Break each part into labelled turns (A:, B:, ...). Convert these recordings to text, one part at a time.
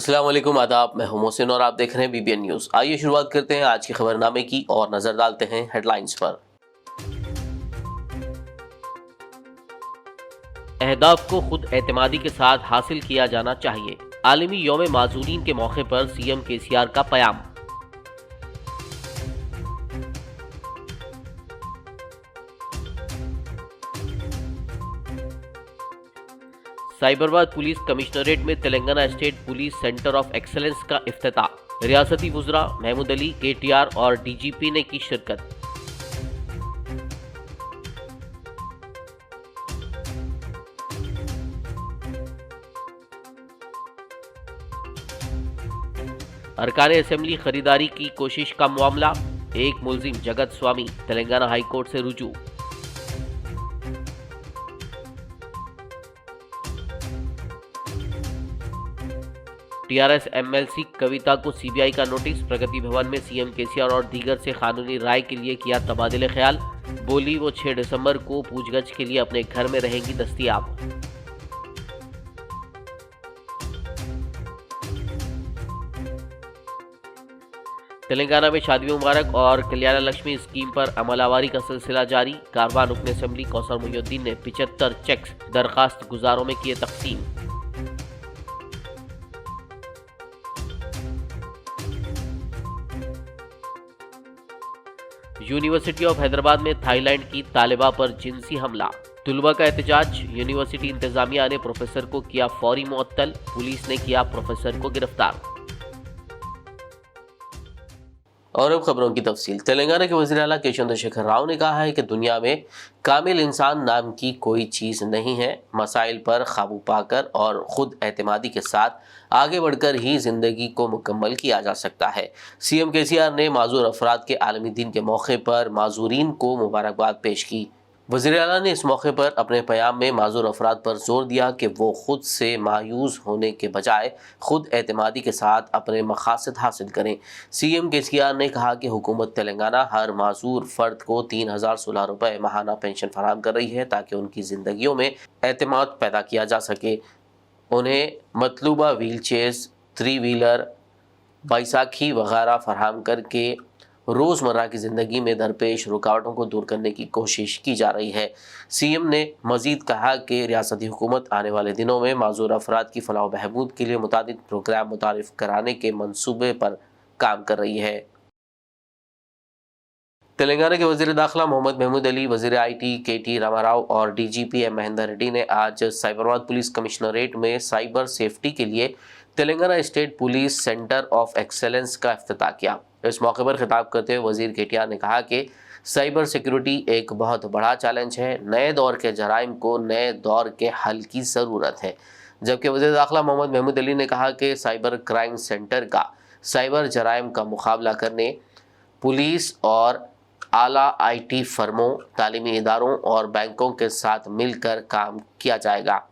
A: अस्सलाम वालेकुम, आदाब। मैं हूं मोहसिन और आप देख रहे हैं बीबीएन न्यूज़। आइए शुरुआत करते हैं आज के खबरनामे की और नज़र डालते हैं हेडलाइंस पर। अहदाफ को खुद एतमादी के साथ हासिल किया जाना चाहिए। आलमी यौम माजूरीन के मौके पर सीएम केसीआर का बयान। साइबराबाद पुलिस कमिश्नरेट में Telangana state police centre of excellence का इफ्तिताह। रियासती वुज़रा महमूद अली, केटीआर और डीजीपी ने की शिरकत। अरकान असेंबली खरीदारी की कोशिश का मामला। एक मुलजिम जगत स्वामी तेलंगाना हाई कोर्ट से रुजू। टीआरएस एमएलसी कविता को सीबीआई का नोटिस। प्रगति भवन में सीएम केसीआर और दीगर से कानूनी राय के लिए किया तबादले ख्याल। बोली वो 6 दिसंबर को पूछगछ के लिए अपने घर में रहेंगी दस्तयाब। तेलंगाना में शादी मुबारक और कल्याण लक्ष्मी स्कीम पर अमलावरी का सिलसिला जारी। कारवां रुकन असेंबली कौसर मोहिउद्दीन ने 75 चेक्स दरखास्त गुजारों में किए तकसीम। यूनिवर्सिटी ऑफ हैदराबाद में थाईलैंड की तालिबा पर जिनसी हमला। तुलबा का एहतजाज। यूनिवर्सिटी इंतजामिया ने प्रोफेसर को किया फौरी मुअत्तल। पुलिस ने किया प्रोफेसर को गिरफ्तार। और अब खबरों की तफसील। तेलंगाना के वज़ीर आला के चंद्रशेखर राव ने कहा है कि दुनिया में कामिल इंसान नाम की कोई चीज़ नहीं है। मसाइल पर काबू पाकर और ख़ुद एतमादी के साथ आगे बढ़कर ही ज़िंदगी को मुकम्मल किया जा सकता है। सीएम केसीआर ने माजूर अफराद के आलमी दिन के मौके पर माजूरीन को मुबारकबाद पेश की। वज़ीर आला ने इस मौके पर अपने बयान में माजूर अफराद पर जोर दिया कि वो खुद से मायूस होने के बजाय खुद एतमादी के साथ अपने मकासद हासिल करें। सीएम केसीआर ने कहा कि हुकूमत तेलंगाना हर माजूर फ़र्द को 3016 रुपये माहाना पेंशन फराहम कर रही है ताकि उनकी ज़िंदगियों में एतमाद पैदा किया जा सके। उन्हें मतलूबा व्हील चेयर्स, 3 व्हीलर, बैसाखी वगैरह फराहम करके रोज़मर्रा की ज़िंदगी में दरपेश रुकावटों को दूर करने की कोशिश की जा रही है। सीएम ने मज़ीद कहा कि रियासती हुकूमत आने वाले दिनों में माजूर अफराद की फलाह बहबूद के लिए मुतादिद प्रोग्राम मुतारिफ कराने के मंसूबे पर काम कर रही है। तेलंगाना के वज़ीर दाखिला मोहम्मद महमूद अली, वज़ीर आईटी केटी रामाराव और डीजीपी एम महेंदर रेड्डी ने आज साइबराबाद पुलिस कमिश्नरेट में साइबर सेफ्टी के लिए Telangana state police centre of excellence का इफ्तिताह किया। इस मौके पर खिताब करते हुए वज़ीर केटीआर ने कहा कि साइबर सिक्योरिटी एक बहुत बड़ा चैलेंज है। नए दौर के जराइम को नए दौर के हल की ज़रूरत है। जबकि वज़ीर दाखिला मोहम्मद महमूद अली ने कहा कि साइबर क्राइम सेंटर का साइबर जराइम का मुकाबला करने पुलिस और आला आईटी फर्मों, तालीमी इदारों और बैंकों के साथ मिलकर काम किया जाएगा।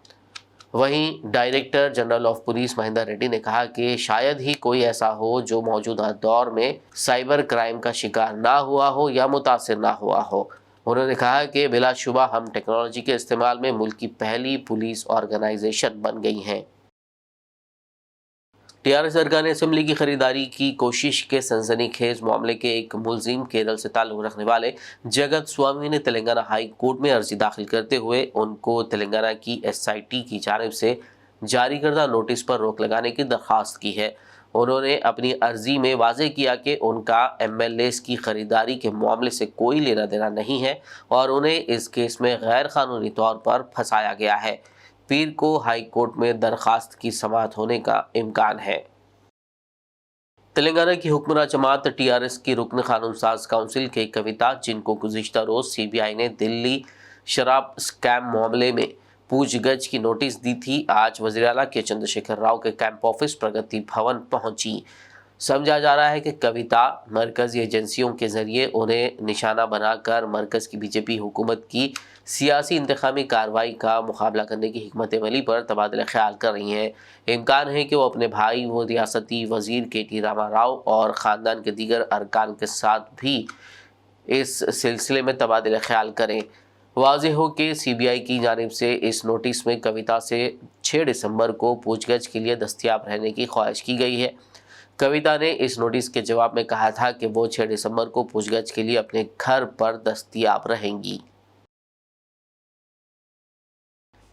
A: वहीं director general of police Mahender Reddy ने कहा कि शायद ही कोई ऐसा हो जो मौजूदा दौर में साइबर क्राइम का शिकार ना हुआ हो या मुतासिर ना हुआ हो। उन्होंने कहा कि बिलाशुबा हम टेक्नोलॉजी के इस्तेमाल में मुल्क की पहली पुलिस ऑर्गेनाइजेशन बन गई हैं। टीआरएस अरकान असेंबली की खरीदारी की कोशिश के सनसनीखेज मामले के एक मुलजिम केरल से ताल्लुक़ रखने वाले जगत स्वामी ने तेलंगाना हाई कोर्ट में अर्जी दाखिल करते हुए उनको तेलंगाना की एसआईटी की जानिब से जारी करदा नोटिस पर रोक लगाने की दरख्वास्त की है। उन्होंने अपनी अर्जी में वाज़ेह किया कि उनका एमएलएस की खरीदारी के मामले से कोई लेना देना नहीं है और उन्हें इस केस में गैर कानूनी तौर पर फंसाया गया है। पीर को हाई कोर्ट में दरखास्त की समाअत होने का इम्कान है। तेलंगाना की हुक्मरान जमात टीआरएस की रुकन कानून साज काउंसिल के कविता, जिनको गुज़िश्ता रोज़ सीबीआई ने दिल्ली शराब स्कैम मामले में पूछगछ की नोटिस दी थी, आज वज़ीर आला के चंद्रशेखर राव के कैंप ऑफिस प्रगति भवन पहुंची। समझा जा रहा है कि कविता मरकज़ी एजेंसियों के ज़रिए उन्हें निशाना बनाकर मरकज़ की बीजेपी हुकूमत की सियासी इंतखामी कार्रवाई का मुकाबला करने की हिकमत अमली पर तबादला ख्याल कर रही हैं। इम्कान है कि वो अपने भाई वो रियासती वज़ीर केटी रामाराव और ख़ानदान के दीगर अरकान के साथ भी इस सिलसिले में तबादला ख्याल करें। वाज़ेह हो कि सीबीआई की जानिब से इस नोटिस में कविता से 6 दिसंबर को पूछगछ के लिए दस्तयाब रहने की ख्वाहिश की गई है। कविता ने इस नोटिस के जवाब में कहा था कि वो 6 दिसंबर को पूछगछ के लिए अपने घर पर दस्तयाब रहेंगी।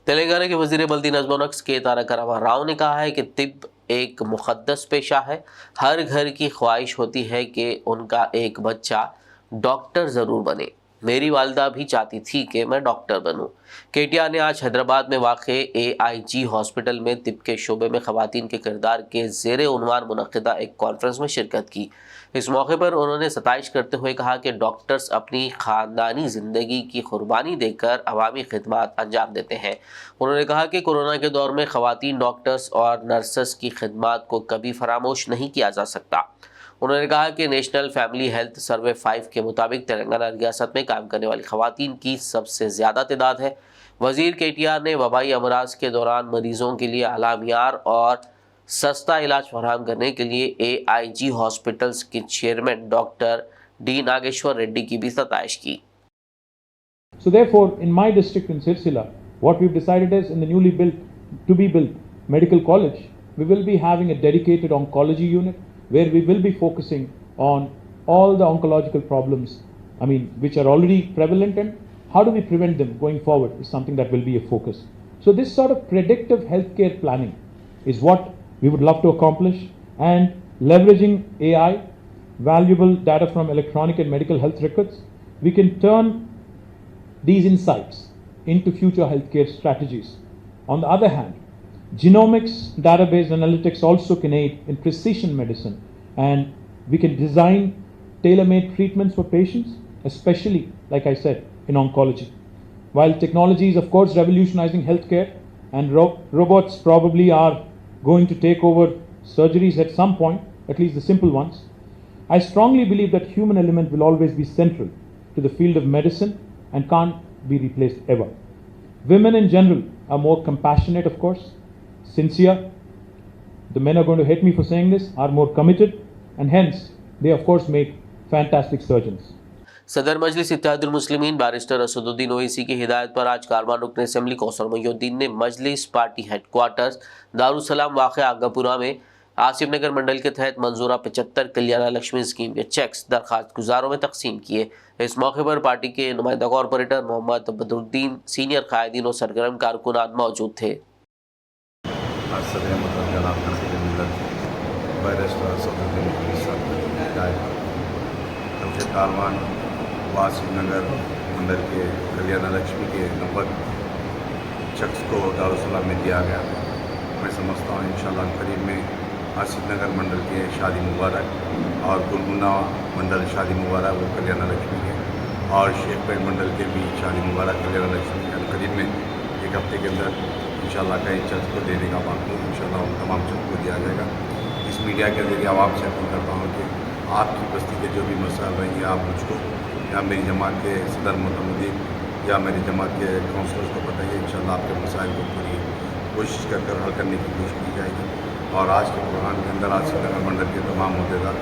A: तेलंगाना के वज़ीर बल्दी नज़्म नक्श के तारक रामा राव ने कहा है कि तिब एक मुक़द्दस पेशा है। हर घर की ख्वाहिश होती है कि उनका एक बच्चा डॉक्टर ज़रूर बने। मेरी वालिदा भी चाहती थी कि मैं डॉक्टर बनूं। केटीआर ने आज हैदराबाद में वाक़े AIG हॉस्पिटल में तिब के शोबे में ख़वातीन के किरदार के ज़ेरे उन्वान मुनक़्क़िदा एक कॉन्फ्रेंस में शिरकत की। इस मौके पर उन्होंने सताइश करते हुए कहा कि डॉक्टर्स अपनी ख़ानदानी ज़िंदगी की कुर्बानी देकर अवामी खिदमात अंजाम देते हैं। उन्होंने कहा कि कोरोना के दौर में ख़वातीन डॉक्टर्स और नर्सेस की खिदमात को कभी फरामोश नहीं किया जा सकता। उन्होंने कहा कि नेशनल फैमिली हेल्थ सर्वे 5 के मुताबिक तेलंगाना रियासत में काम करने वाली ख़वातीन की सबसे ज़्यादा तादाद है। वज़ीर केटीआर ने वबाई अमराज के दौरान मरीज़ों के लिए आला मियार और सस्ता इलाज फराहम करने के लिए AIG हॉस्पिटल्स के chairman doctor D Nageshwar Reddy की भी सताइश की।
B: So therefore, in my district in Sirsila, what we've decided is in the newly built medical college, we will be having a dedicated oncology unit where we will be focusing on all the oncological problems, which are already prevalent, and how do we prevent them going forward is something that will be a focus. So this sort of predictive healthcare planning is what we would love to accomplish, and leveraging AI, valuable data from electronic and medical health records, we can turn these insights into future healthcare strategies. On the other hand, genomics, database analytics also can aid in precision medicine, and we can design tailor-made treatments for patients, especially, like I said, in oncology. While technology is of course revolutionizing healthcare, and robots probably are going to take over surgeries at some point, at least the simple ones, I strongly believe that human element will always be central to the field of medicine and can't be replaced ever. Women in general are more compassionate, of course, sincere. The men are going to hate me for saying this, are more committed, and hence they of course make fantastic surgeons.
A: सदर मजलिस Ittehadul Muslimeen barrister Asaduddin Owaisi की हिदायत पर आज कारवान रुकन assembly Kausar Mohiuddin ने मजलिस party headquarters Darussalam वाक़ आगापुरा में आसिफ नगर मंडल के तहत मंजूरा 75 कल्याण लक्ष्मी स्कीम के चेक्स दरखास्त गुजारों में तकसीम किए। इस मौके पर पार्टी के नुमाइंदा कॉरपोरेटर मोहम्मद बदरुद्दीन, सीनियर कायदीन और सरगर्म कारकुनान मौजूद थे।
C: आसिफ नगर मंडल के कल्याण लक्ष्मी के नंबर शख्स को दारुसलाम में दिया गया। मैं समझता हूँ इंशाअल्लाह करीब में आसिफ नगर मंडल के शादी मुबारक और गुलगुना मंडल शादी मुबारक वो कल्याण लक्ष्मी के, और शेखपेट मंडल के भी शादी मुबारक कल्याण लक्ष्मी के करीब में एक हफ्ते के अंदर इंशाअल्लाह कई चर्च को देने का बाकी है। इंशाअल्लाह उन तमाम चर्च को दिया जाएगा। इस मीडिया के जरिए आवाम से अपील करता हूँ कि आपकी बस्ती के जो भी मसाइल रहेंगे आप मुझको या मेरी जमात के सदर मुतमदीन या मेरी जमात के काउंसलर्स को बताइए। इंशाअल्लाह आपके मसाइल को पूरी कोशिश कर हल करने की कोशिश की जाएगी। और आज के प्रोग्राम के अंदर आसिफ नगर मंडल के तमाम मुद्देदार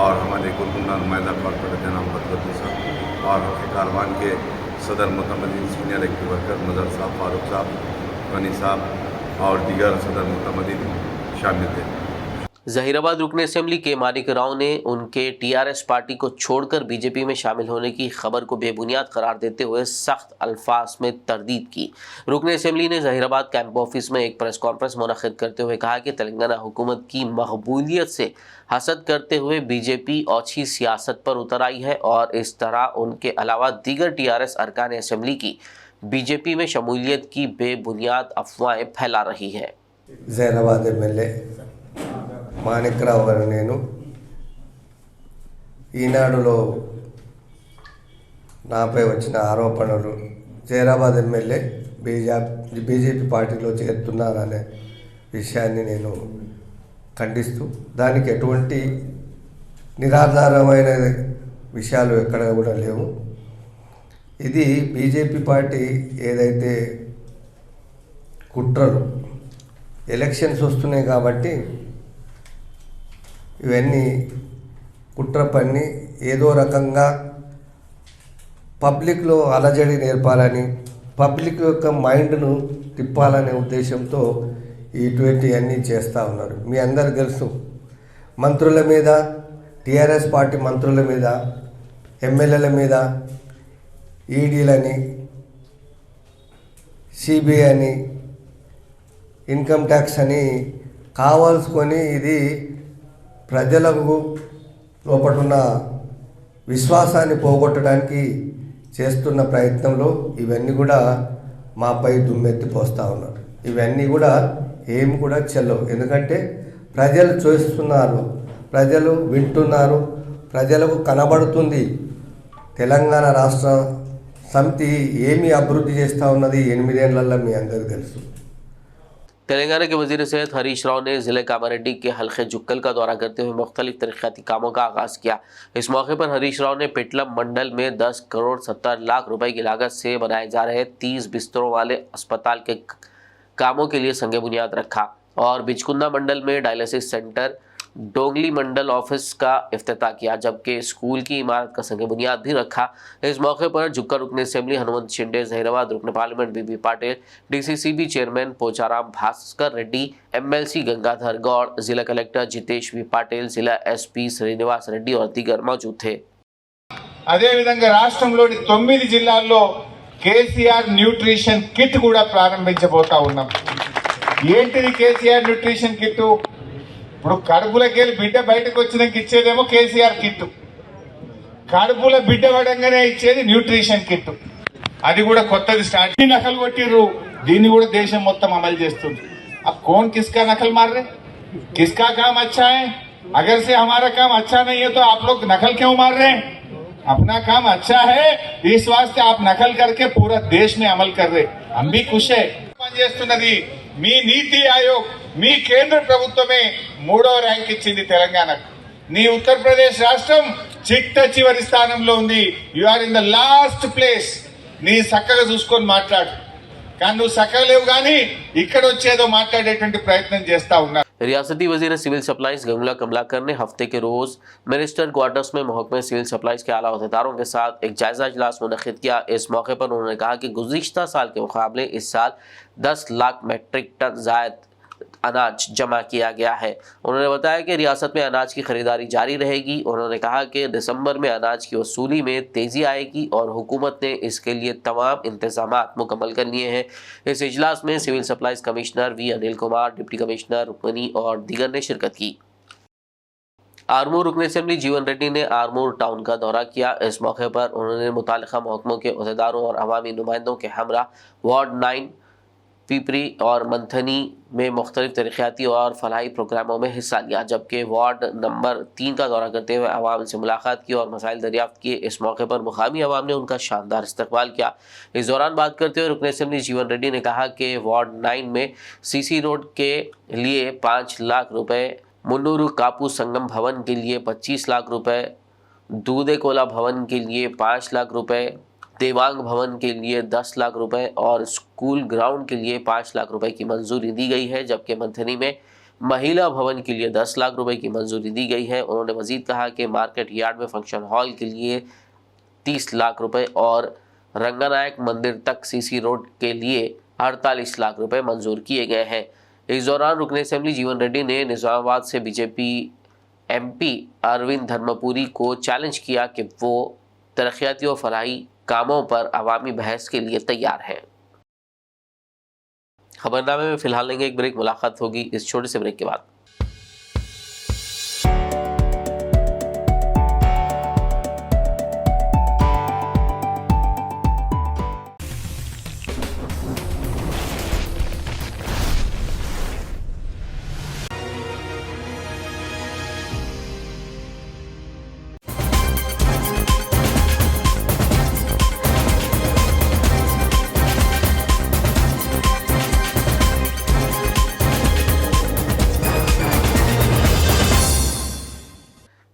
C: और हमारे गुलगुना नुमाइंदा कॉरपोरेटर जनाब बदरुद्दीन साहब और हफ़ कारवान के सदर मुतमदीन सीनियर एक्टिव वर्कर मजहर साहब, फारूक साहब, गनी साहब और दीगर सदर मुतमदीन शामिल थे।
A: जहीराबाद रुकन असेंबली के मानिक राव ने उनके TRS पार्टी को छोड़कर बीजेपी में शामिल होने की खबर को बेबुनियाद करार देते हुए सख्त अल्फाज में तरदीद की। रुकन असेंबली ने जहीराबाद कैंप ऑफिस में एक प्रेस कॉन्फ्रेंस मुनक़्क़िद करते हुए कहा कि तेलंगाना हुकूमत की मकबूलियत से हसद करते हुए बीजेपी ओछी सियासत पर उतर आई है और इस तरह उनके अलावा दीगर TRS अरकान असेंबली की बीजेपी में शमूलियत की बेबुनियाद अफवाहें फैला रही है।
D: जहीराबाद एमएलए మాణిక్రావు గారు నేను ఈనాడులో నాపై వచ్చిన ఆరోపణలు జైరాబాద్ ఎమ్మెల్యే బీజేపీ పార్టీలో చేరుతున్నారనే విషయాన్ని నేను ఖండిస్తూ దానికి ఎటువంటి నిరాధారమైన విషయాలు ఎక్కడ కూడా లేవు. ఇది బీజేపీ పార్టీ ఏదైతే కుట్రలు ఎలక్షన్స్ వస్తున్నాయి కాబట్టి ఇవన్నీ కుట్ర పన్ని ఏదో రకంగా పబ్లిక్లో అలజడి నేర్పాలని, పబ్లిక్ యొక్క మైండ్ను తిప్పాలనే ఉద్దేశంతో ఇటువంటివన్నీ చేస్తూ ఉన్నారు. మీ అందరు తెలుసు, మంత్రుల మీద, టీఆర్ఎస్ పార్టీ మంత్రుల మీద, ఎమ్మెల్యేల మీద ఈడీలని, సిబిఐ అని, ఇన్కమ్ ట్యాక్స్ అని కావాల్సుకొని ఇది ప్రజలకు లోపటున్న విశ్వాసాన్ని పోగొట్టడానికి చేస్తున్న ప్రయత్నంలో ఇవన్నీ కూడా మాపై దుమ్మెత్తి పోస్తూ ఉన్నారు. ఇవన్నీ కూడా ఏమి కూడా చెల్లవు. ఎందుకంటే ప్రజలు చూస్తున్నారు, ప్రజలు వింటున్నారు, ప్రజలకు కనబడుతుంది తెలంగాణ రాష్ట్ర సమితి ఏమి అభివృద్ధి చేస్తూ ఉన్నది 8 ఏళ్లలో మీ అందరికీ తెలుసు.
A: तेलंगाना के वजीर सेहत हरीश राव ने जिले कामारेड्डी के हल्के जुक्कल का दौरा करते हुए मुख्तलिफ तरक्याती कामों का आगाज़ किया। इस मौके पर हरीश राव ने पिटलम मंडल में 10 करोड़ 70 लाख रुपए की लागत से बनाए जा रहे 30 बिस्तरों वाले अस्पताल के कामों के लिए संगे बुनियाद रखा और बिचकुंदा मंडल में डायलिसिस सेंटर, डोंगली मंडल ऑफिस का इफ्तिताह किया, जबकि स्कूल की इमारत का संगे बुनियाद भी रखा। इस मौके पर जुक्का रुकन असेंबली हनुमंत शिंदे, जहीराबाद रुकन parliament BB Patil, DCCB chairman Pocharam Bhaskar Reddy, MLC Gangadhar Goud, जिला कलेक्टर जितेश वी पाटिल, जिला एसपी श्रीनिवास रेड्डी और दीगर मौजूद थे।
E: అదేవిధంగా రాష్ట్రంలోని 9 జిల్లాల్లో కేసీఆర్ న్యూట్రిషన్ కిట్ కూడా ప్రారంభించబోతా ఉన్నాం. ఏంటిది కేసీఆర్ న్యూట్రిషన్ కిట్? ఇప్పుడు కడుపులోకి వెళ్ళి బిడ్డ బయటకు వచ్చినాక ఇచ్చేదేమో కేసీఆర్ కిట్, కడుపులో బిడ్డ పడంగానే ఇచ్చేది న్యూట్రిషన్ కిట్. అది కూడా కొత్తది స్టార్ట్. నకలు కొట్టిర్రు, దీన్ని కూడా దేశం మొత్తం అమలు చేస్తుంది. अब कौन किसका नकल मार रहे? किसका काम अच्छा है? अगर से हमारा काम अच्छा नहीं है तो आप लोग नकल क्यों मार रहे हैं? अपना काम अच्छा है, इस वास्ते आप नकल करके पूरा देश में अमल कर रहे. हम भी खुश है. పనిచేస్తున్నది మీ నీతి ఆయోగ్, మీ కేంద్ర ప్రభుత్వమే 3వ ర్యాంక్ ఇచ్చింది తెలంగాణకు. నీ ఉత్తరప్రదేశ్ రాష్ట్రం చిట్ట చివరి స్థానంలో ఉంది. You are in the last place. నీ చక్కగా చూసుకొని మాట్లాడు, కానీ నువ్వు చక్కగా లేవు, కానీ ఇక్కడ వచ్చేదో మాట్లాడేటువంటి ప్రయత్నం చేస్తా ఉన్నా.
A: रियासती वजीर सिविल सप्लाईज गंगुला कमलाकर ने हफ्ते के रोज मिनिस्टर क्वार्टर्स में महकमे सिविल सप्लाईज के आला अहदेदारों के साथ एक जायजा इजलास मुनक्किद किया। इस मौके पर उन्होंने कहा कि गुज़िश्ता साल के मुकाबले इस साल 10 लाख मेट्रिक टन जायद अनाज जमा किया गया है। उन्होंने बताया कि रियासत में अनाज की खरीदारी जारी रहेगी। उन्होंने कहा कि दिसंबर में अनाज की वसूली में तेज़ी आएगी और हुकूमत ने इसके लिए तमाम इंतजामात मुकम्मल कर लिए हैं। इस इजलास में civil supplies commissioner V Anil Kumar, deputy commissioner Rukmini और दीगर ने शिरकत की। आरमूर रुकन असेंबली जीवन रेड्डी ने आरमूर टाउन का दौरा किया। इस मौके पर उन्होंने मुतालिका महकमों के अहदेदारों और अवामी नुमाइंदों के हमरा वार्ड 9, पीपरी और मंथनी में मुख्तलिफ तरक्याती और फलाही प्रोग्रामों में हिस्सा लिया, जबकि वार्ड नंबर 3 का दौरा करते हुए आवाम से मुलाकात की और मसाइल दरियाफ्त किए। इस मौके पर मुकामी आवाम ने उनका शानदार इस्तकबाल किया। इस दौरान बात करते हुए रुकन असेंबली जीवन रेड्डी ने कहा कि वार्ड 9 में सीसी रोड के लिए 5 लाख रुपए, मुन्नूरू कापू संगम भवन के लिए 25 लाख रुपए, दूधे कोला भवन के लिए 5 लाख रुपए, देवांग भवन के लिए 10 लाख रुपए और स्कूल ग्राउंड के लिए 5 लाख रुपए की मंजूरी दी गई है, जबकि मंथनी में महिला भवन के लिए 10 लाख रुपए की मंजूरी दी गई है। उन्होंने मजीद कहा कि मार्केट यार्ड में फंक्शन हॉल के लिए 30 लाख रुपए और रंगानायक मंदिर तक सीसी रोड के लिए 48 लाख रुपए मंजूर किए गए हैं। इस दौरान रुकन असेंबली जीवन रेड्डी ने निजामाबाद से बीजेपी एमपी अरविंद धर्मपुरी को चैलेंज किया कि वो तरक्याती और फलाही कामों पर अवामी बहस के लिए तैयार है। खबरनामे में फिलहाल लेंगे एक ब्रेक, मुलाकात होगी इस छोटे से ब्रेक के बाद।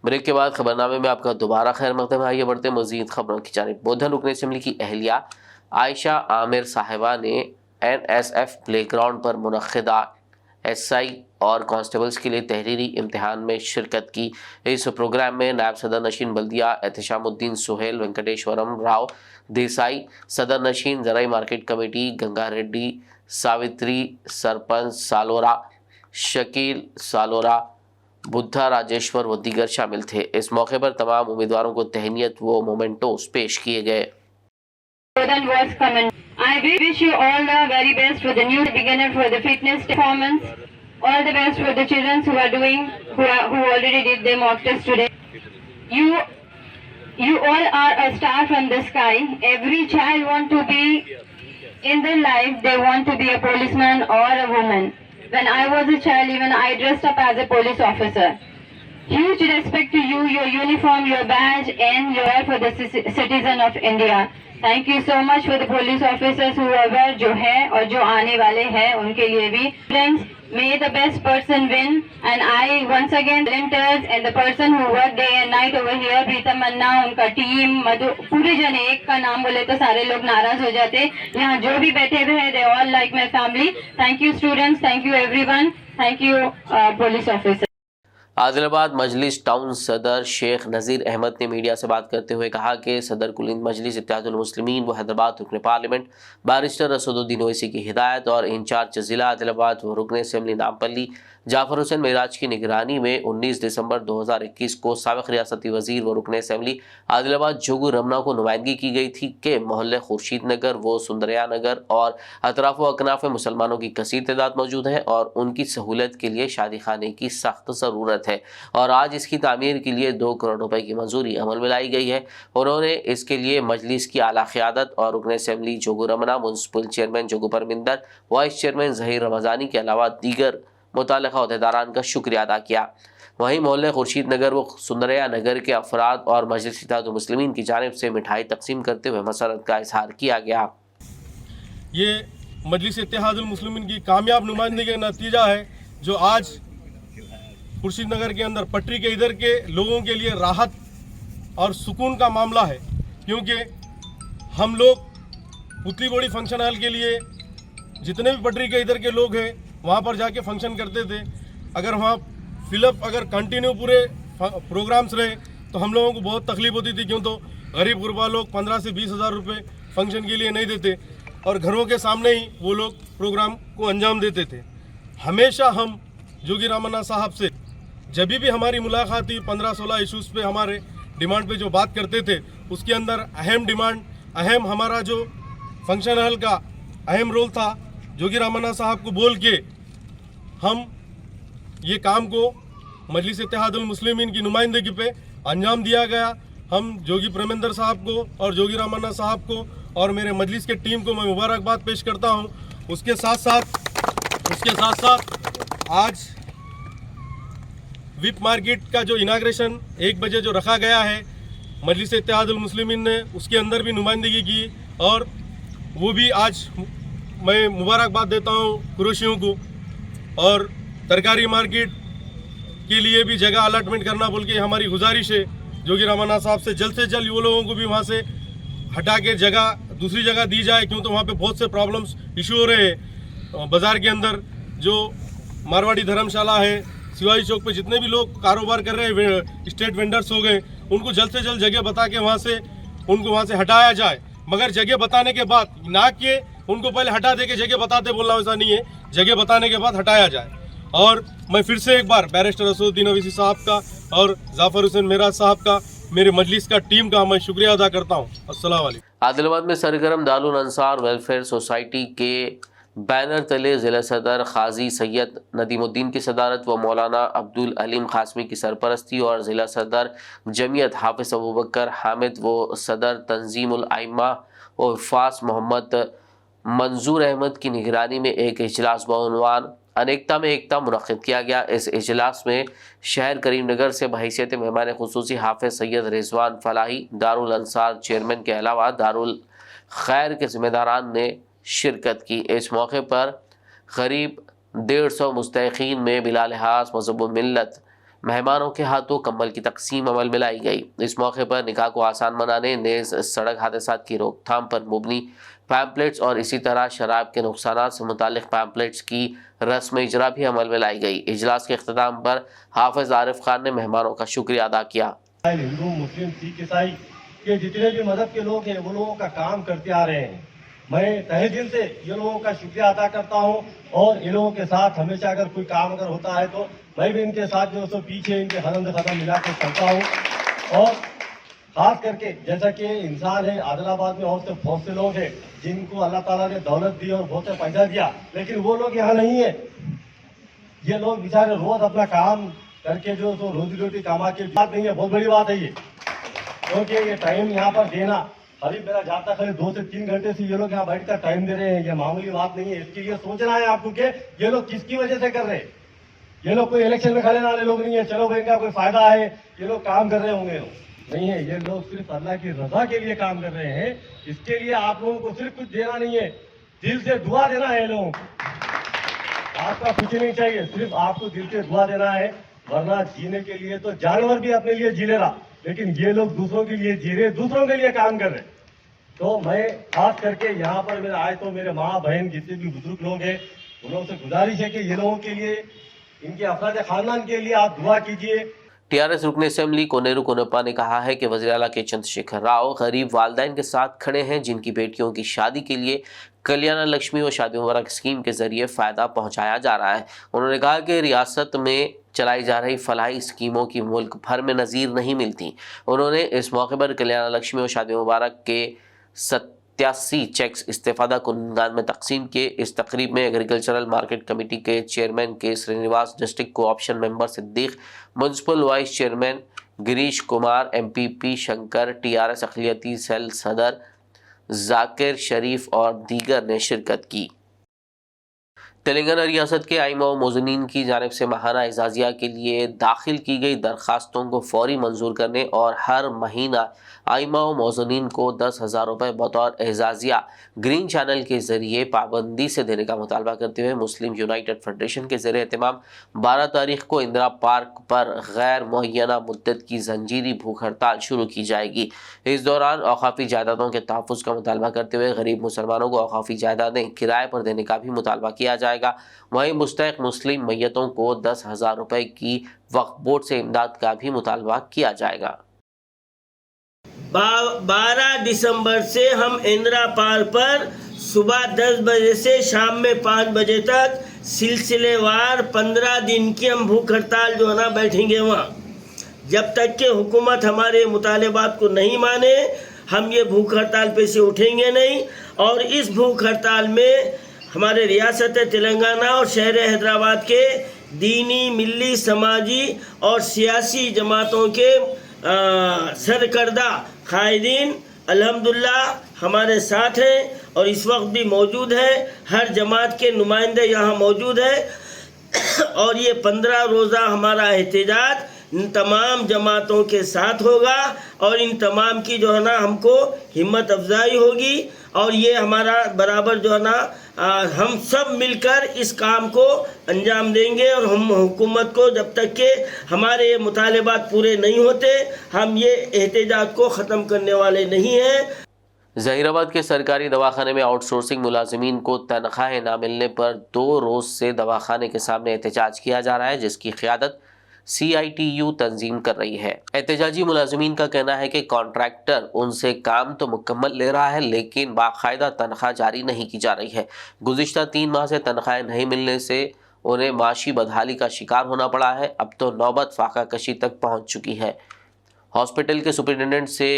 A: ब्रेक के बाद खबरनामे में आपका दोबारा खैर मकदम है। आइए बढ़ते मजीद खबरों की जानिब। बोधन रुकन असेंबली की अहलिया आयशा आमिर साहिबा ने NSF प्ले ग्राउंड पर मुनक्किदा SI और कांस्टेबल्स के लिए तहरीरी इम्तिहान में शिरकत की। इस प्रोग्राम में नायब सदर नशीन बल्दिया एहतशामुद्दीन सुहेल वेंकटेश्वरम राव देसाई, सदर नशीन ज़राई मार्केट कमेटी गंगा रेड्डी, सावित्री, सरपंच सालोरा, शकील सालोरा, बुद्धा राजेश्वर व दीगर शामिल थे। इस मौके पर तमाम उम्मीदवारों को तहनीत व मोमेंटोस पेश किए गए।
F: I wish you all the very best for the new beginner for the fitness performance. All the best for the children who already did their mock test today. You all are a star from the sky. Every child want to be in their life. They want to be a policeman or a woman. When I was a child, even I dressed up as a police officer. Huge respect to you, your uniform, your badge, and you are for the citizen of India. Thank you so much for the police officers whoever जो है और जो आने वाले हैं उनके लिए भी. Friends, may the best person win. And I once again volunteers and the person who work day and night over here, प्रीतम मन्ना, उनका टीम, मधु, पूरे जने एक का नाम बोले तो सारे लोग नाराज हो जाते. यहाँ जो भी बैठे हुए हैं, they all like my family. Thank you students, thank you everyone, thank you police officers.
A: Adilabad Majlis town सदर शेख नज़ीर अहमद ने मीडिया से बात करते हुए कहा कि सदर कुल हिंद मजलिस इत्तेहादुल मुस्लिमीन व हैदराबाद रुकन पार्लियामेंट बारिस्टर असदुद्दीन ओवैसी की हिदायत और इंचार्ज ज़िला आदिलाबाद व रुकन असम्बली नामपल्ली जाफर हुसैन मेराज की निगरानी में 19 दिसंबर 2021 को साबिक़ रियासती वज़ीर व रुकन असम्बली आदिलाबाद जोगू रमना को नुमाइंदगी की गई थी कि मोहल्ले खुर्शीद नगर व सुंदरया नगर और अतराफ़ व अकनाफ में मुसलमानों की कसीर तादाद मौजूद है और उनकी सहूलत के लिए शादी खाने की सख्त ज़रूरत है और आज इसकी तामीर के लिए 2 करोड़ रुपए की मंजूरी अमल में लाई गई है। उन्होंने इसके लिए मजलिस की आला क़यादत और रुकन assembly Jogu Ramana, municipal chairman Jogu Parminder, vice chairman Zaheer Ramzani के अलावा दीगर मुतल्लिक़ा अहदेदारान का शुक्रिया अदा किया। वहीं मोहल्ले खुर्शीद नगर व सुंदरया नगर के अफराद और मजलिस इत्तेहादुल मुस्लिमीन की जानिब से मिठाई तकसीम करते हुए मसरत का इजहार किया गया।
G: ये मजलिस इत्तेहादुल मुस्लिमीन की कामयाब नुमाइंदगी का नतीजा है जो आज खुर्शीद नगर के अंदर पटरी के इधर के लोगों के लिए राहत और सुकून का मामला है, क्योंकि हम लोग पुतली बोड़ी फंक्शन हॉल के लिए जितने भी पटरी के इधर के लोग हैं वहाँ पर जाके फंक्शन करते थे। अगर वहाँ फिलअप अगर कंटिन्यू पूरे प्रोग्राम्स रहे तो हम लोगों को बहुत तकलीफ होती थी, क्यों तो गरीब गुरबा लोग 15 से 20 हज़ार रुपये फंक्शन के लिए नहीं देते और घरों के सामने ही वो लोग प्रोग्राम को अंजाम देते थे। हमेशा हम जोगी रामन्ना साहब से जब भी हमारी मुलाकात थी 15-16 इशूज़ पे हमारे डिमांड पे जो बात करते थे उसके अंदर अहम हमारा जो फंक्शन हॉल का अहम रोल था। जोगी रामन्ना साहब को बोल के हम ये काम को मजलिस इत्तेहादुल मुस्लिमीन की नुमाइंदगी पे अंजाम दिया गया। हम जोगी परमिंदर साहब को और जोगी रामन्ना साहब को और मेरे मजलिस के टीम को मैं मुबारकबाद पेश करता हूँ। उसके साथ साथ आज विप मार्केट का जो इनाग्रेशन 1 बजे जो रखा गया है मजलिस इत्तेहादुल मुस्लिमीन ने उसके अंदर भी नुमाइंदगी की और वो भी आज मैं मुबारकबाद देता हूँ कुरैशियों को। और तरकारी मार्केट के लिए भी जगह अलॉटमेंट करना बोल के हमारी गुजारिश है जोगी रामन्ना साहब से जल्द वो लोगों को भी वहाँ से हटा के दूसरी जगह दी जाए, क्यों तो वहाँ पे बहुत से प्रॉब्लम्स इशू हो रहे हैं। बाज़ार के अंदर जो मारवाड़ी धर्मशाला है, शिवाजी चौक पे जितने भी लोग कारोबार कर रहे हैं, स्टेट वेंडर्स हो गए, उनको जल्द से जल्द जगह बता के उनको वहाँ से हटाया जाए। मगर जगह बताने के बाद ना कि उनको पहले हटा दे के जगह बताते बोलना वैसा नहीं है, जगह बताने के बाद हटाया जाए। और मैं फिर से एक बार बैरिस्टर असदुद्दीन ओवैसी साहब का और जाफर हुसैन मेराज साहब का, मेरे मजलिस का टीम का मैं शुक्रिया अदा करता हूँ। अस्सलाम वालेकुम।
A: आदिलाबाद में सरगर्म दारुल अंसार वेलफेयर सोसाइटी के बैनर तले ज़िला सदर काजी सैयद नदीमुद्दीन की सदारत व मौलाना अब्दुल अलीम खासमी की सरपरस्ती और ज़िला सदर जमीयत हाफिज़ अबू बकर हामिद व सदर तंजीमुल आइम्मा व वफ़ास मोहम्मद मंजूर अहमद की निगरानी में एक इजलास बउनवान अनेकता में एकता मुनक़िद किया गया। इस इजलास में शहर करीमनगर से बहैसियत मेहमान खुसूसी हाफिज़ सैयद रिजवान फलाही, दारुल अंसार चेयरमैन के अलावा दारुल खैर के ज़िम्मेदारान ने शिरकत की। इस मौके पर करीब 150 मुस्तहिक़ीन में बिला लिहाज मज़हब व मिल्लत मेहमानों के हाथों कम्बल की तकसीम अमल में लाई गई। इस मौके पर निकाह को आसान बनाने, नेज़ सड़क हादसात की रोकथाम पर मुबनी पैम्पलेट्स और इसी तरह शराब के नुकसानात से मुतालिक पैम्पलेट्स की रस्म इजरा भी अमल में लाई गई। इजलास के अख्ताम पर हाफिज आरिफ खान ने मेहमानों का शुक्रिया अदा किया।
H: हिंदू, मुस्लिम, सिख, ईसाई के जितने भी मजहब के लोग हैं वो लोगों का काम करते आ रहे हैं। मैं तहे दिल से ये लोगों का शुक्रिया अदा करता हूँ और इन लोगों के साथ हमेशा अगर कोई काम अगर होता है तो मैं भी इनके साथ जो सो पीछे इनके कदम मिला के चलता हूँ। और खास करके जैसा कि इंसान है, आदिलाबाद में बहुत से लोग हैं जिनको अल्लाह ताला ने दौलत दी और बहुत से पैसा दिया, लेकिन वो लोग यहाँ नहीं है। ये लोग बेचारे रोज अपना काम करके जो तो रोजी रोटी कमा के बात नहीं है, बहुत बड़ी बात है ये, क्योंकि ये टाइम यहाँ पर देना खाली मेरा जाता खाली 2 से 3 घंटे से ये लोग यहाँ बैठकर टाइम दे रहे हैं, ये मामूली बात नहीं है। इसके लिए सोचना है आपको कि ये लोग किसकी वजह से कर रहे हैं। ये लोग कोई इलेक्शन में खड़े वाले लोग नहीं है, चलो भाई इनका कोई फायदा है ये लोग काम कर रहे होंगे, नहीं है। ये लोग सिर्फ अल्लाह की रजा के लिए काम कर रहे हैं। इसके लिए आप लोगों को सिर्फ कुछ देना नहीं है, दिल से दुआ देना है लोगों को। आपका कुछ नहीं चाहिए, सिर्फ आपको दिल से दुआ देना है। वरना जीने के लिए तो जानवर भी अपने लिए जी ले रहा, लेकिन ये लोग दूसरों के लिए जी रहे, दूसरों के लिए काम कर रहे। तो मैं खास करके यहाँ पर मेरे आए तो मेरे माँ बहन जितने भी बुजुर्ग लोग हैं उन लोगों से गुजारिश है कि ये लोगों के लिए, इनके अफराद खानदान के लिए आप दुआ कीजिए।
A: टीआरएस रुकन असेंबली कोनेरू कोनप्पा ने कहा है कि वज़ीर आला के चंद्रशेखर राव गरीब वालिदैन के साथ खड़े हैं जिनकी बेटियों की शादी के लिए कल्याण लक्ष्मी और शादी मुबारक स्कीम के जरिए फ़ायदा पहुंचाया जा रहा है। उन्होंने कहा कि रियासत में चलाई जा रही फलाही स्कीमों की मुल्क भर में नज़ीर नहीं मिलती। उन्होंने इस मौके पर कल्याण लक्ष्मी और शादी मुबारक के 87 चेक्स इस्तेफादा कुनंदान में तकसीम किए। इस तकरीब में एग्रीकल्चरल मार्केट कमेटी के chairman K Srinivas, district co-option member Siddiq, municipal vice chairman Girish Kumar, MPP Shankar, TRS अक़लियती सेल सदर जाकिर शरीफ और दीगर ने शिरकत की। तेलंगाना रियासत के आइमा व मोज़नीन की जानिब से माहाना एजाज़िया के लिए दाखिल की गई दरख्वास्तों को फौरी मंजूर करने और हर महीना आइमा व मोज़नीन को 10,000 रुपये बतौर एजाज़िया ग्रीन चैनल के ज़रिए पाबंदी से देने का मुतालबा करते हुए मुस्लिम यूनाइटेड फेडरेशन के ज़रिए एहतमाम 12 तारीख को इंदिरा पार्क पर गैर मुअय्यना मुद्दत की जंजीरी भूख हड़ताल शुरू की जाएगी। इस दौरान औक़ाफ़ी जायदादों के तहफ़्फ़ुज़ का मुतालबा करते हुए गरीब मुसलमानों को औक़ाफ़ी जायदादें किराए पर देने का भी मुतालबा किया जाएगा। वहीं मुस्तहिक़ मुस्लिम मैयतों को 10,000 रुपये की वक्फ बोर्ड से इमदाद का भी मुतालबा किया जाएगा।
I: 12 दिसंबर से हम इंदिरा पार्क पर सुबह 10 बजे से शाम में 5 बजे तक सिलसिलेवार 15 दिन की हम भूख हड़ताल जो है ना बैठेंगे वहाँ, जब तक कि हुकूमत हमारे मुतालबात को नहीं माने हम ये भूख हड़ताल पे से उठेंगे नहीं। और इस भूख हड़ताल में हमारे रियासत तेलंगाना और शहर हैदराबाद के दीनी, मिली, समाजी और सियासी जमातों के सरकर्दा कायदीन अल्हम्दुलिल्लाह हमारे साथ हैं और इस वक्त भी मौजूद है। हर जमात के नुमाइंदे यहाँ मौजूद है और ये 15 रोज़ा हमारा एहतजाज इन तमाम जमातों के साथ होगा और इन तमाम की जो है ना हमको हिम्मत अफजाई होगी और ये हमारा बराबर जो है ना हम सब मिलकर इस काम को अंजाम देंगे। और हम हुकूमत को जब तक के हमारे मुतालबात पूरे नहीं होते हम ये एहतजाज को ख़त्म करने वाले नहीं हैं।
A: ज़हीराबाद के सरकारी दवाखाने में आउटसोर्सिंग मुलाजिमीन को तनख्वाहें ना मिलने पर 2 रोज़ से दवाखाने के सामने एहतजाज किया जा रहा है, जिसकी क़ियादत CITU तंजीम कर रही है। एहतजाजी मुलाजिमीन का कहना है कि कॉन्ट्रैक्टर उनसे काम तो मुकम्मल ले रहा है लेकिन बाकायदा तनख्वाह जारी नहीं की जा रही है। गुज़िश्ता 3 माह से तनख्वाहें नहीं मिलने से उन्हें माशी बदहाली का शिकार होना पड़ा है। अब तो नौबत फाका कशी तक पहुँच चुकी है। हॉस्पिटल के सुपरिटेंडेंट से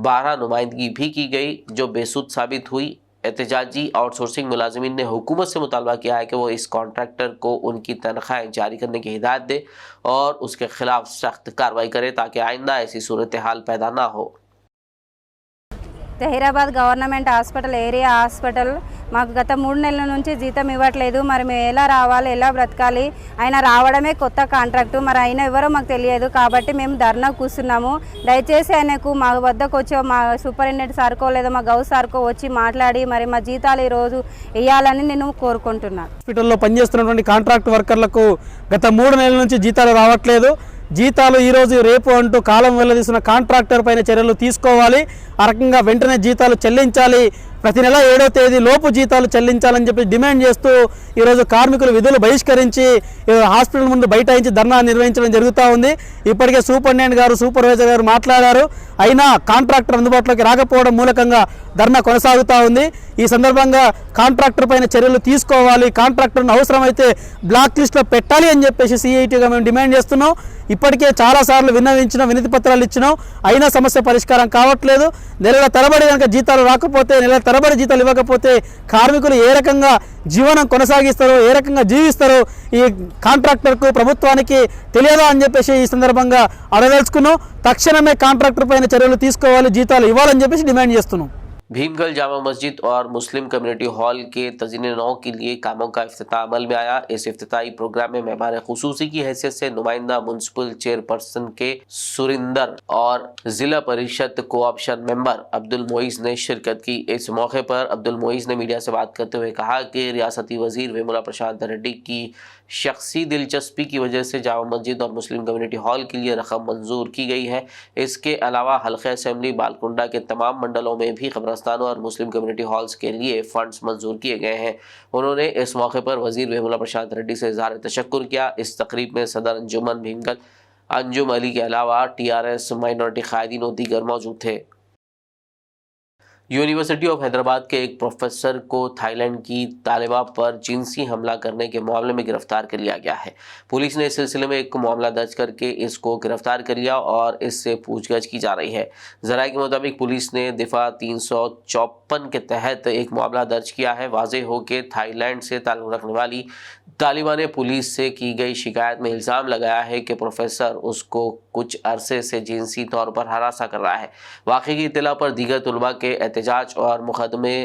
A: 12 नुमाइंदगी भी की गई जो बेसुध साबित हुई। एहतजाजी आउटसोर्सिंग मुलाजिमीन ने हुकूमत से मुतालबा किया है कि वो इस कॉन्ट्रैक्टर को उनकी तनख्वाहें जारी करने की हिदायत दे और उसके खिलाफ सख्त कार्रवाई करे ताकि आइंदा ऐसी सूरत हाल पैदा ना हो।
J: Zaheerabad government hospital area hospital మాకు గత 3 నెలల నుంచి జీతం ఇవ్వట్లేదు. మరి మేము ఎలా రావాలి, ఎలా బ్రతకాలి? ఆయన రావడమే కొత్త కాంట్రాక్టు, మరి ఆయన ఎవరో మాకు తెలియదు. కాబట్టి మేము ధర్నా కూర్చున్నాము. దయచేసి ఆయనకు మా వద్దకు వచ్చి మా సూపరింటెండెంట్ సార్కో లేదా మా గౌ సార్కో వచ్చి మాట్లాడి మరి మా జీతాలు ఈరోజు ఇవ్వాలని నేను కోరుకుంటున్నాను.
K: హాస్పిటల్లో పనిచేస్తున్నటువంటి కాంట్రాక్ట్ వర్కర్లకు గత 3 నెలల నుంచి జీతాలు రావట్లేదు. జీతాలు ఈరోజు రేపు అంటూ కాలం వెల్లదీసిన కాంట్రాక్టర్ పైన చర్యలు తీసుకోవాలి. ఆ రకంగా వెంటనే జీతాలు చెల్లించాలి. ప్రతి నెల 7వ తేదీ లోపు జీతాలు చెల్లించాలని చెప్పి డిమాండ్ చేస్తూ ఈరోజు కార్మికులు విధులు బహిష్కరించి హాస్పిటల్ ముందు బైఠాయించి ధర్నా నిర్వహించడం జరుగుతూ ఉంది. ఇప్పటికే సూపరింటెండెంట్ గారు, సూపర్వైజర్ గారు మాట్లాడారు. అయినా కాంట్రాక్టర్ అందుబాటులోకి రాకపోవడం మూలకంగా ధర్నా కొనసాగుతూ ఉంది. ఈ సందర్భంగా కాంట్రాక్టర్ పైన చర్యలు తీసుకోవాలి, కాంట్రాక్టర్ను అవసరమైతే బ్లాక్ లిస్ట్లో పెట్టాలి అని చెప్పేసి సిఐటిగా మేము డిమాండ్ చేస్తున్నాం. ఇప్పటికే చాలాసార్లు విన్నవించినాం, వినతి పత్రాలు ఇచ్చినాం, అయినా సమస్య పరిష్కారం కావట్లేదు. నెలల తరబడి కనుక జీతాలు రాకపోతే, నెలల తరబడి జీతాలు ఇవ్వకపోతే కార్మికులు ఏ రకంగా జీవనం కొనసాగిస్తారో, ఏ రకంగా జీవిస్తారో ఈ కాంట్రాక్టర్కు, ప్రభుత్వానికి తెలియదా అని చెప్పేసి ఈ సందర్భంగా అడగదలుచుకున్నాం. తక్షణమే కాంట్రాక్టర్ పైన చర్యలు తీసుకోవాలి, జీతాలు ఇవ్వాలని చెప్పేసి डिमांड చేస్తున్నాం.
A: भीमगल जामा मस्जिद और मुस्लिम कम्युनिटी हॉल के तजीन नौ के लिए कामों का इफ्तिताह अमल में आया। इस इफ्तिताही प्रोग्राम में मेहमान खुसूसी की हैसियत से नुमाइंदा म्युनिसिपल चेयरपर्सन के सुरिंदर और जिला परिषद कोऑप्शन मेंबर अब्दुल मोइज ने शिरकत की। इस मौके पर अब्दुल मोइज ने मीडिया से बात करते हुए कहा कि रियासती वजीर वेमुला प्रशांत रेड्डी की शख्सी दिलचस्पी की वजह से जामा मस्जिद और मुस्लिम कम्युनिटी हॉल के लिए रकम मंजूर की गई है। इसके अलावा हल्का असेंबली बालकुंडा के तमाम मंडलों में भी कब्रस्तानों और मुस्लिम कम्युनिटी हॉल्स के लिए फंड्स मंजूर किए गए हैं। उन्होंने इस मौके पर वजीर वेमुला प्रशांत रेड्डी से इजहार तशक्कुर किया। इस तकरीब में सदर अंजुमन भीमगल अंजुम अली के अलावा TRS माइनॉरिटी कायदीन और दीगर मौजूद थे। यूनिवर्सिटी ऑफ हैदराबाद के एक प्रोफेसर को थाईलैंड की तालिबा पर जिनसी हमला करने के मामले में गिरफ्तार कर लिया गया है। पुलिस ने इस सिलसिले में एक मामला दर्ज करके इसको गिरफ्तार कर लिया और इससे पूछताछ की जा रही है। जराये के मुताबिक पुलिस ने दिफा 354 के तहत एक मामला दर्ज किया है। वाज़ेह हो कि थाईलैंड से ताल्लुक़ रखने वाली तालिबा ने पुलिस से की गई शिकायत में इल्ज़ाम लगाया है कि प्रोफेसर उसको कुछ अरसे से जिनसी तौर पर हरासा कर रहा है। वाक़े की इत्तला पर दीगर तलबा के एहतजाज और मुकदमे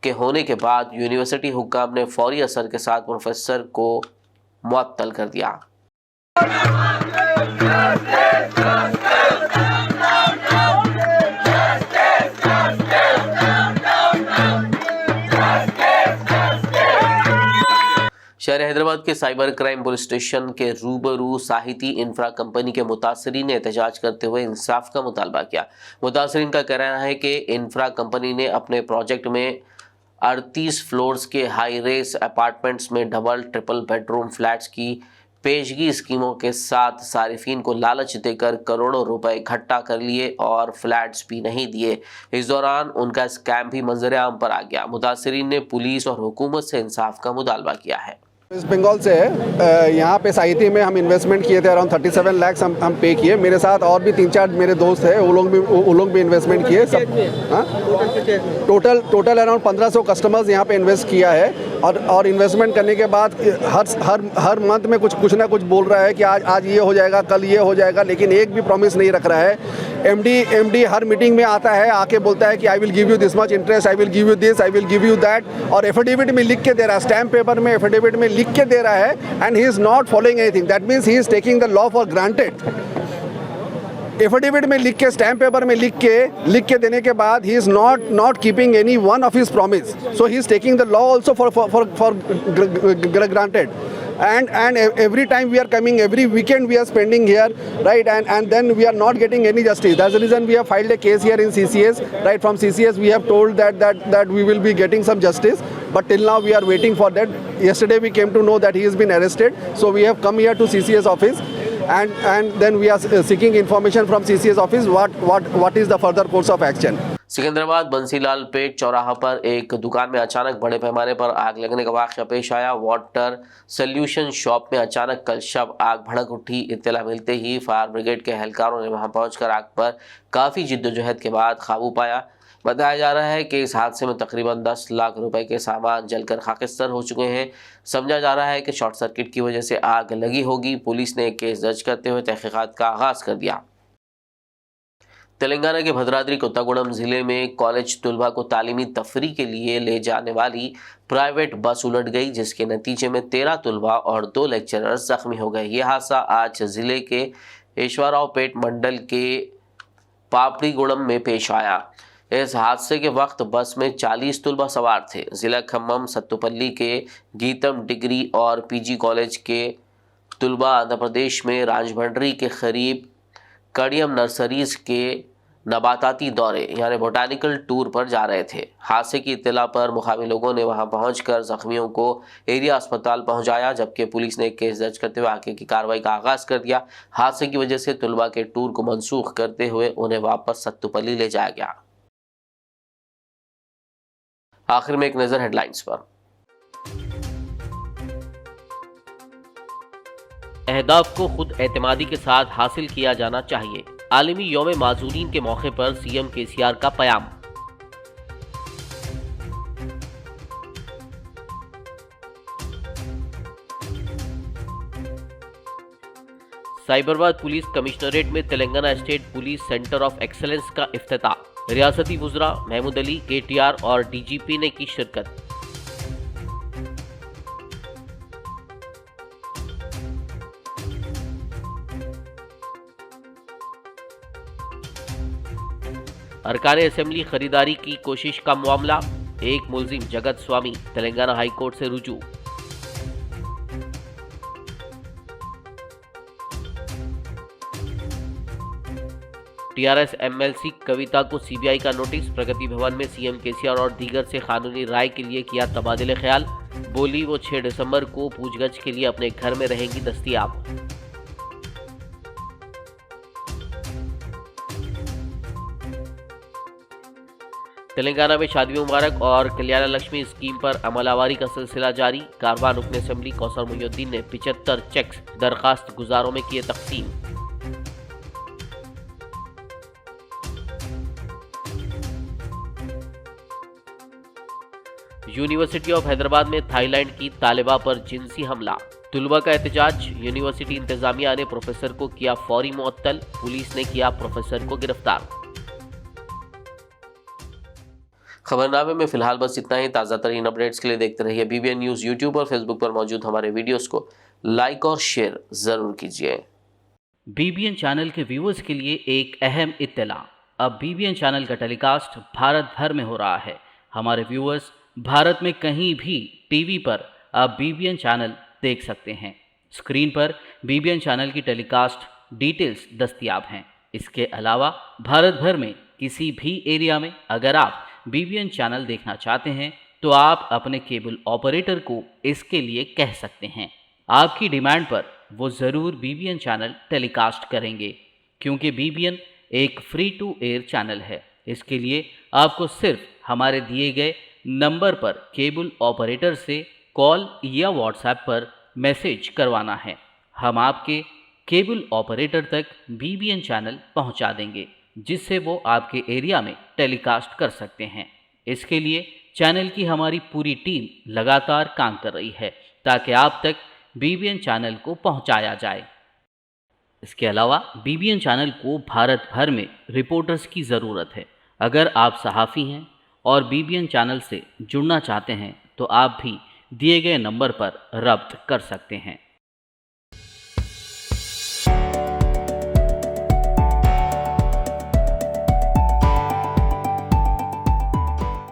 A: के होने के बाद यूनिवर्सिटी हुक्काम ने फौरी असर के साथ प्रोफेसर को मुअत्तल कर दिया। शहर हैदराबाद के साइबर क्राइम पुलिस स्टेशन के रूबरू साहिती इंफ्रा कंपनी के मुतासरीन ने एहतजाज करते हुए इंसाफ का मुतालबा किया। मुतासरीन का कहना है कि इंफ्रा कंपनी ने अपने प्रोजेक्ट में 38 फ्लोर्स के हाई रेस अपार्टमेंट्स में डबल ट्रिपल बेडरूम फ्लैट्स की पेशगी स्कीमों के साथ सारिफीन को लालच देकर करोड़ों रुपए इकट्ठा कर लिए और फ्लैट्स भी नहीं दिए। इस दौरान उनका स्कैम भी मंजर आम पर आ गया। मुतासरीन ने पुलिस और हुकूमत से इंसाफ का मुतालबा किया है।
L: वेस्ट बंगाल से यहाँ पे साहिती में हम इन्वेस्टमेंट किए थे, अराउंड 37 लाख हम पे किए। मेरे साथ और भी 3-4 मेरे दोस्त हैं, वो लोग भी इन्वेस्टमेंट किए। सब टोटल अराउंड 1500 कस्टमर्स यहाँ पे इन्वेस्ट किया है। और इन्वेस्टमेंट करने के बाद हर मंथ में कुछ ना कुछ बोल रहा है कि आज ये हो जाएगा, कल ये हो जाएगा, लेकिन एक भी प्रॉमिस नहीं रख रहा है। एमडी हर मीटिंग में आता है, आके बोलता है कि I will give you this much interest, I will give you this, I will give you that, और एफिडेविट में लिख के दे रहा है, स्टैम्प पेपर में एफिडेविट में लिख के दे रहा है, and he is not following anything. That means he is taking the law for granted. Affidavit में लिख के, स्टैम्प पेपर में लिख के देने के बाद he is not keeping any one of his promise, so he is taking the law also for granted. And every time we are coming, every weekend we are spending here, right, and then we are not getting any justice. That's the reason we have filed a case here in CCS, right. From CCS we have told that we will be getting some justice, but till now we are waiting for that. Yesterday we came to know that he has been arrested, so we have come here to CCS office, and then we are seeking information from CCS office what is the further course of action.
A: Secunderabad Bansilal Pet चौराहा पर एक दुकान में अचानक बड़े पैमाने पर आग लगने का वाक़या पेश आया। वाटर सॉल्यूशन शॉप में अचानक कल शब आग भड़क उठी। इत्तला मिलते ही फायर ब्रिगेड के एहलकारों ने वहां पहुंचकर आग पर काफ़ी जिद्दोजहद के बाद काबू पाया। बताया जा रहा है कि इस हादसे में तकरीबन 10 लाख रुपए के सामान जलकर खाकिस्तान हो चुके हैं। समझा जा रहा है कि शॉर्ट सर्किट की वजह से आग लगी होगी। पुलिस ने केस दर्ज करते हुए तहकीकात का आगाज़ कर दिया। तेलंगाना के भद्राद्री कोत्तागुड़म ज़िले में कॉलेज तलबा को तालीमी तफरी के लिए ले जाने वाली प्राइवेट बस उलट गई, जिसके नतीजे में 13 तलबा और 2 लेक्चरर्स जख्मी हो गए। यह हादसा आज ज़िले के ईश्वरावपेट मंडल के पापड़ीगुड़म में पेश आया। इस हादसे के वक्त बस में 40 तलबा सवार थे। ज़िला खम्मम सत्तुपल्ली के गीतम डिग्री और PG कॉलेज के तलबा आंध्र प्रदेश में राजभंडरी के करीब कड़ियम नर्सरीज़ के नबाताती दौरे यानी बोटानिकल टूर पर जा रहे थे। हादसे की इत्तला पर मुकामी लोगों ने वहां पहुंचकर जख्मियों को एरिया अस्पताल पहुंचाया, जबकि पुलिस ने केस दर्ज करते हुए आगे की कार्रवाई का आगाज कर दिया। हादसे की वजह से तुलबा के टूर को मंसूख करते हुए उन्हें वापस सत्तुपल्ली ले जाया गया। आखिर में एक नजर हेडलाइंस पर। अहदाफ को खुद एतमादी के साथ हासिल किया जाना चाहिए। आलमी यौम माजूरीन के मौके पर सीएम केसीआर का बयान। साइबराबाद पुलिस कमिश्नरेट में Telangana state police centre of excellence का इफ्तिताह। रियासती वुज़रा महमूद अली, केटीआर और डीजीपी ने की शिरकत। अरकान असेंबली खरीदारी की कोशिश का मामला। एक मुलजिम जगत स्वामी तेलंगाना हाई कोर्ट से रुजू। टीआरएस एमएलसी कविता को सीबीआई का नोटिस। प्रगति भवन में सीएम केसीआर और दीगर से कानूनी राय के लिए किया तबादले ख्याल। बोली वो 6 दिसंबर को पूछगछ के लिए अपने घर में रहेंगी दस्तयाब। तेलंगाना में शादी मुबारक और कल्याण लक्ष्मी स्कीम पर अमलावरी का सिलसिला जारी। कारवां रुकन असेंबली कौसर मुहिउद्दीन ने 75 चेक्स दरखास्त गुजारों में किए तकसीम। यूनिवर्सिटी ऑफ हैदराबाद में थाईलैंड की तालिबा पर जिनसी हमला। तुलबा का एहतजाज। यूनिवर्सिटी इंतजामिया ने प्रोफेसर को किया फौरी मुअत्तल। पुलिस ने किया प्रोफेसर को गिरफ्तार। खबरनामे में फिलहाल बस इतना ही। ताज़ा तरीन अपडेट्स के लिए देखते रहिए BBN न्यूज़। यूट्यूब और फेसबुक पर मौजूद हमारे वीडियोस को लाइक और शेयर ज़रूर कीजिए।
M: BBN चैनल के व्यूअर्स के लिए एक अहम इत्तला। अब BBN चैनल का टेलीकास्ट भारत भर में हो रहा है। हमारे व्यूअर्स भारत में कहीं भी टीवी पर अब BBN चैनल देख सकते हैं। स्क्रीन पर BBN चैनल की टेलीकास्ट डिटेल्स दस्तयाब हैं। इसके अलावा भारत भर में किसी भी एरिया में अगर आप BBN चैनल देखना चाहते हैं तो आप अपने केबल ऑपरेटर को इसके लिए कह सकते हैं। आपकी डिमांड पर वो ज़रूर BBN चैनल टेलीकास्ट करेंगे, क्योंकि BBN एक फ्री टू एयर चैनल है। इसके लिए आपको सिर्फ हमारे दिए गए नंबर पर केबल ऑपरेटर से कॉल या व्हाट्सएप पर मैसेज करवाना है। हम आपके केबल ऑपरेटर तक BBN चैनल पहुंचा देंगे, जिससे वो आपके एरिया में टेलीकास्ट कर सकते हैं। इसके लिए चैनल की हमारी पूरी टीम लगातार काम कर रही है ताकि आप तक BBN चैनल को पहुंचाया जाए। इसके अलावा BBN चैनल को भारत भर में रिपोर्टर्स की ज़रूरत है। अगर आप सहाफ़ी हैं और BBN चैनल से जुड़ना चाहते हैं तो आप भी दिए गए नंबर पर रब्त कर सकते हैं।